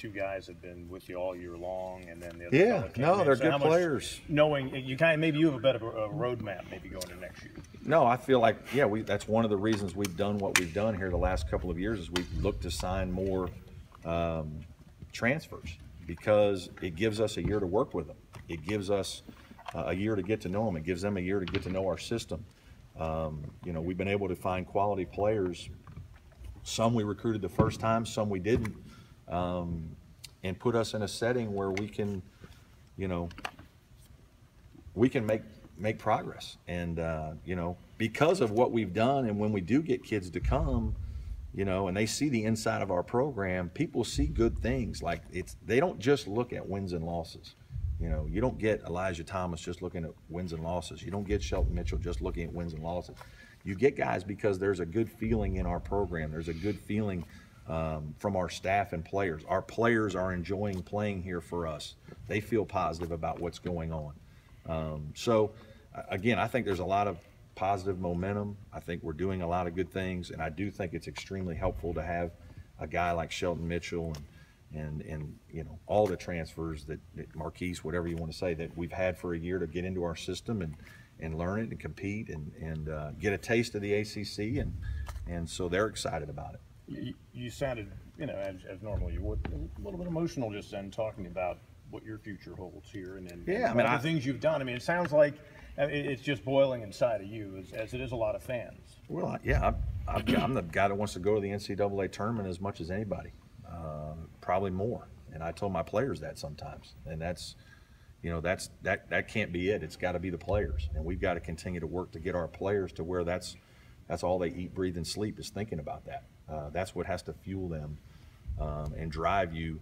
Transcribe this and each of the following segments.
two guys have been with you all year long, and then the other Yeah, fellow came no, in. they're So good how much, players. knowing you maybe you have a better roadmap maybe going to next year. No, I feel like, yeah, that's one of the reasons we've done what we've done here the last couple of years is we've looked to sign more transfers because it gives us a year to work with them. It gives us a year to get to know them. It gives them a year to get to know our system. We've been able to find quality players. Some we recruited the first time, some we didn't, and put us in a setting where we can, make progress. And because of what we've done, and when we do get kids to come, and they see the inside of our program, people see good things. Like they don't just look at wins and losses. You don't get Elijah Thomas just looking at wins and losses. You don't get Shelton Mitchell just looking at wins and losses. You get guys because there's a good feeling in our program. There's a good feeling from our staff and players. Our players are enjoying playing here for us. They feel positive about what's going on. So, again, I think there's a lot of positive momentum. I think we're doing a lot of good things, and I do think it's extremely helpful to have a guy like Shelton Mitchell and all the transfers that Marquise, whatever you want to say, that we've had for a year to get into our system and learn it and compete and get a taste of the ACC, and so they're excited about it. You sounded, as normally you would, a little bit emotional just then talking about what your future holds here, and then the things you've done. I mean, it sounds like it's just boiling inside of you, as it is a lot of fans. Well, yeah, I'm the guy that wants to go to the NCAA tournament as much as anybody, probably more. And I told my players that sometimes, and that can't be it. It's got to be the players, and we've got to continue to work to get our players to where that's all they eat, breathe, and sleep is thinking about that. That's what has to fuel them and drive you.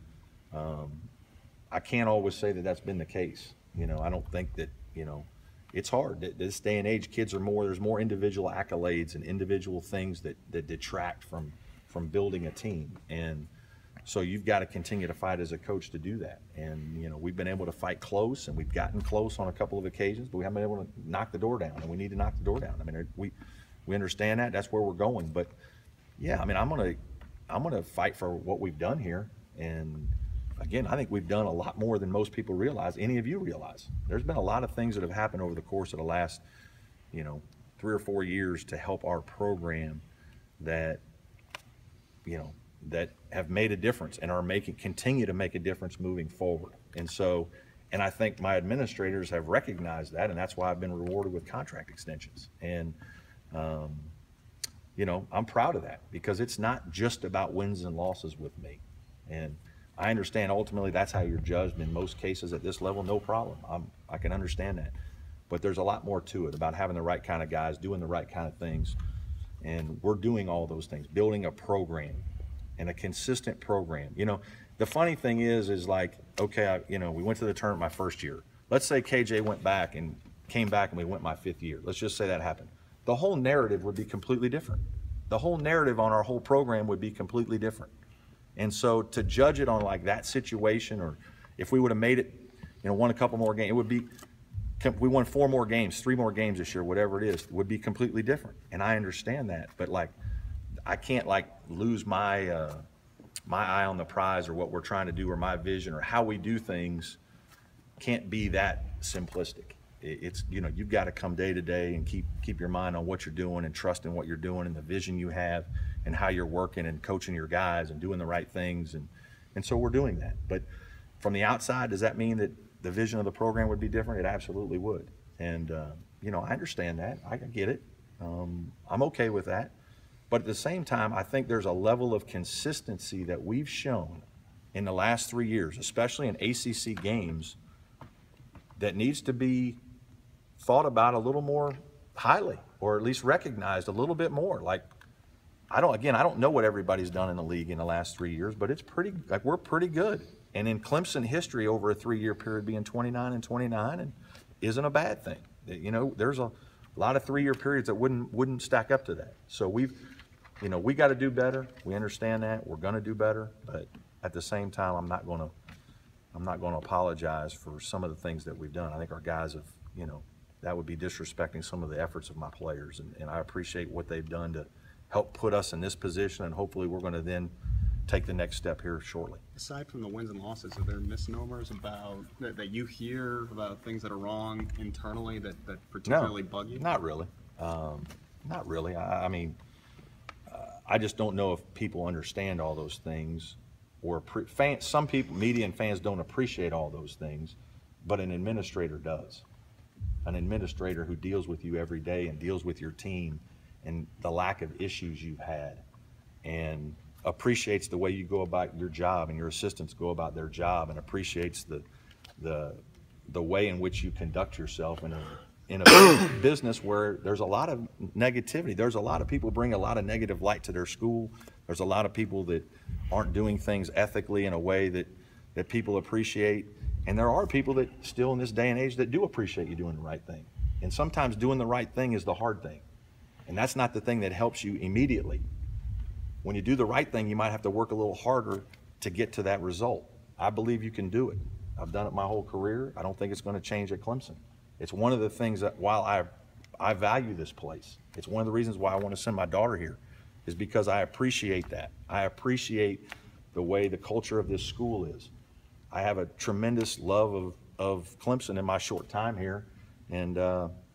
I can't always say that that's been the case. I don't think that, it's hard. This day and age, kids there's more individual accolades and individual things that detract from building a team. And so you've got to continue to fight as a coach to do that. And, we've been able to fight close, and we've gotten close on a couple of occasions, but we haven't been able to knock the door down, and we need to knock the door down. I mean, we understand that. That's where we're going. But, yeah, I mean, I'm gonna fight for what we've done here. And, again, I think we've done a lot more than most people realize, any of you realize. There's been a lot of things that have happened over the course of the last, 3 or 4 years to help our program that, that have made a difference and are continue to make a difference moving forward. And so, and I think my administrators have recognized that, and that's why I've been rewarded with contract extensions. And, I'm proud of that, because it's not just about wins and losses with me. And I understand ultimately that's how you're judged in most cases at this level, no problem. I can understand that. But there's a lot more to it, about having the right kind of guys, doing the right kind of things. And we're doing all those things, building a program and a consistent program. The funny thing is like, okay, we went to the tournament my first year. Let's say KJ came back and we went my 5th year. Let's just say that happened. The whole narrative would be completely different. The whole narrative on our whole program would be completely different. And so to judge it on like that situation, or if we would have made it, won a couple more games, it would be, we won 4 more games, 3 more games this year, whatever it is, would be completely different. And I understand that, but like, I can't like lose my my eye on the prize, or what we're trying to do, or my vision, or how we do things can't be that simplistic. It's, you've got to come day to day and keep your mind on what you're doing, and trust in what you're doing, and the vision you have, and how you're working and coaching your guys and doing the right things. And so we're doing that. But from the outside, does that mean that the vision of the program would be different? It absolutely would. And, I understand that. I get it. I'm okay with that. But at the same time, I think there's a level of consistency that we've shown in the last 3 years, especially in ACC games, that needs to be thought about a little more highly, or at least recognized a little bit more. Like, I don't know what everybody's done in the league in the last 3 years, but we're pretty good. And in Clemson history, over a 3-year period, being 29-29 and isn't a bad thing. There's a lot of 3-year periods that wouldn't stack up to that. So we got to do better. We understand that. We're going to do better, but at the same time, I'm not going to apologize for some of the things that we've done. I think our guys have, that would be disrespecting some of the efforts of my players, and I appreciate what they've done to help put us in this position, and hopefully we're going to then take the next step here shortly. Aside from the wins and losses, are there misnomers about that you hear about things that are wrong internally that particularly bug you? Not really. Not really. I mean, I just don't know if people understand all those things, or some people, media and fans, don't appreciate all those things, but an administrator does. An administrator who deals with you every day and deals with your team and the lack of issues you've had, and appreciates the way you go about your job and your assistants go about their job, and appreciates the way in which you conduct yourself in a business where there's a lot of negativity. There's a lot of people bring a lot of negative light to their school. There's a lot of people that aren't doing things ethically in a way that people appreciate. And there are people that still in this day and age that do appreciate you doing the right thing. And sometimes doing the right thing is the hard thing. And that's not the thing that helps you immediately. When you do the right thing, you might have to work a little harder to get to that result. I believe you can do it. I've done it my whole career. I don't think it's going to change at Clemson. It's one of the things that, while I value this place, it's one of the reasons why I want to send my daughter here, is because I appreciate that. I appreciate the way the culture of this school is. I have a tremendous love of Clemson in my short time here, and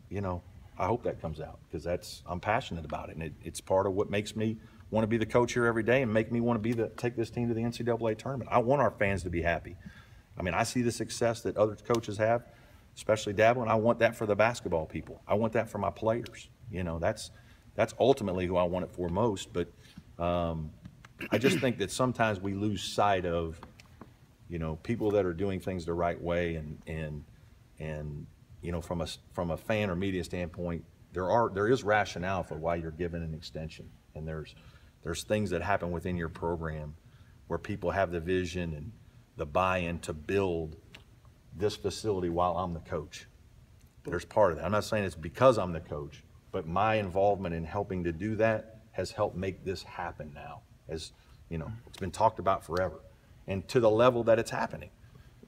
you know, I hope that comes out, because I'm passionate about it, and it's part of what makes me want to be the coach here every day and make me want to take this team to the NCAA tournament. I want our fans to be happy. I mean, I see the success that other coaches have, especially Dabo, and I want that for the basketball people. I want that for my players. You know, that's ultimately who I want it for most. But I just think that sometimes we lose sight of, you know, people that are doing things the right way, and you know, from a fan or media standpoint, there is rationale for why you're given an extension, and there's things that happen within your program where people have the vision and the buy-in to build this facility while I'm the coach. There's part of that. I'm not saying it's because I'm the coach, but my involvement in helping to do that has helped make this happen now. As you know, it's been talked about forever, and to the level that it's happening,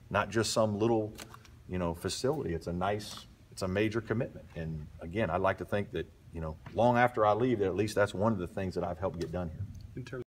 not just some little, you know, facility. It's a major commitment. And again, I'd like to think that, you know, long after I leave, that at least that's one of the things that I've helped get done here. In terms